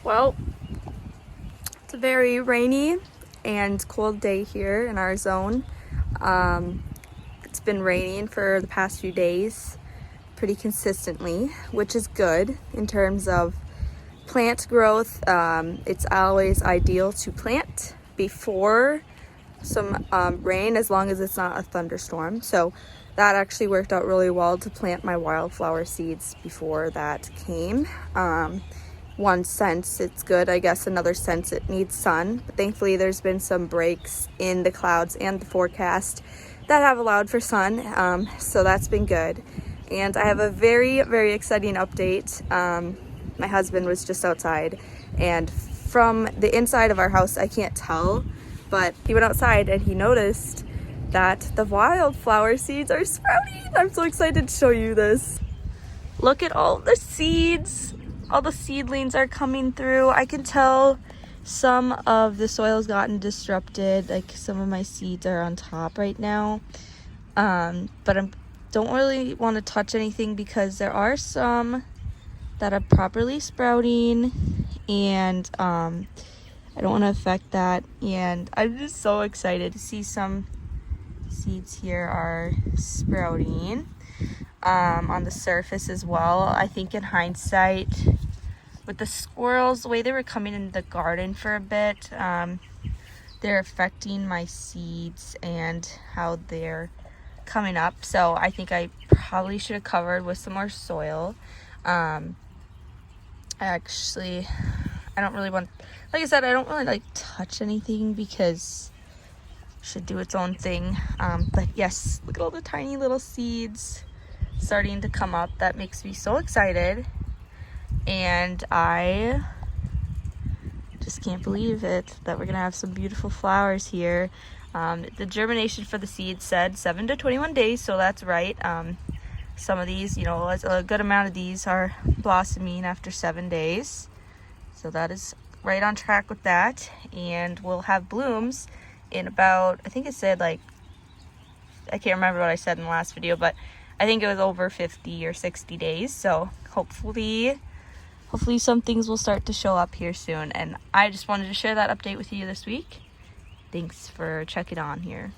Well, it's a very rainy and cold day here in our zone. It's been raining for the past few days pretty consistently, which is good in terms of plant growth. It's always ideal to plant before some rain, as long as it's not a thunderstorm. So that actually worked out really well to plant my wildflower seeds before that came. One sense it's good, I guess another sense it needs sun, but thankfully there's been some breaks in the clouds and the forecast that have allowed for sun, so that's been good. And I have a very, very exciting update. My husband was just outside, and from the inside of our house I can't tell, but he went outside and he noticed that the wildflower seeds are sprouting. I'm so excited to show you this. Look at all the seeds. All the seedlings are coming through. I can tell some of the soil's gotten disrupted. Like some of my seeds are on top right now. But I don't really want to touch anything because there are some that are properly sprouting, and I don't want to affect that. And I'm just so excited to see some seeds here are sprouting on the surface as well. I think in hindsight, with the squirrels, the way they were coming in the garden for a bit, they're affecting my seeds and how they're coming up. So I think I probably should have covered with some more soil. I don't really want, like I said, I don't really like touch anything because it should do its own thing. But yes, look at all the tiny little seeds starting to come up. That makes me so excited, and I just can't believe it that we're gonna have some beautiful flowers here. The germination for the seeds said 7 to 21 days, so that's right. Some of these, a good amount of these are blossoming after 7 days, so that is right on track with that. And we'll have blooms in about, I think it said, like, I can't remember what I said in the last video, but I think it was over 50 or 60 days. So hopefully some things will start to show up here soon. And I just wanted to share that update with you this week. Thanks for checking on here.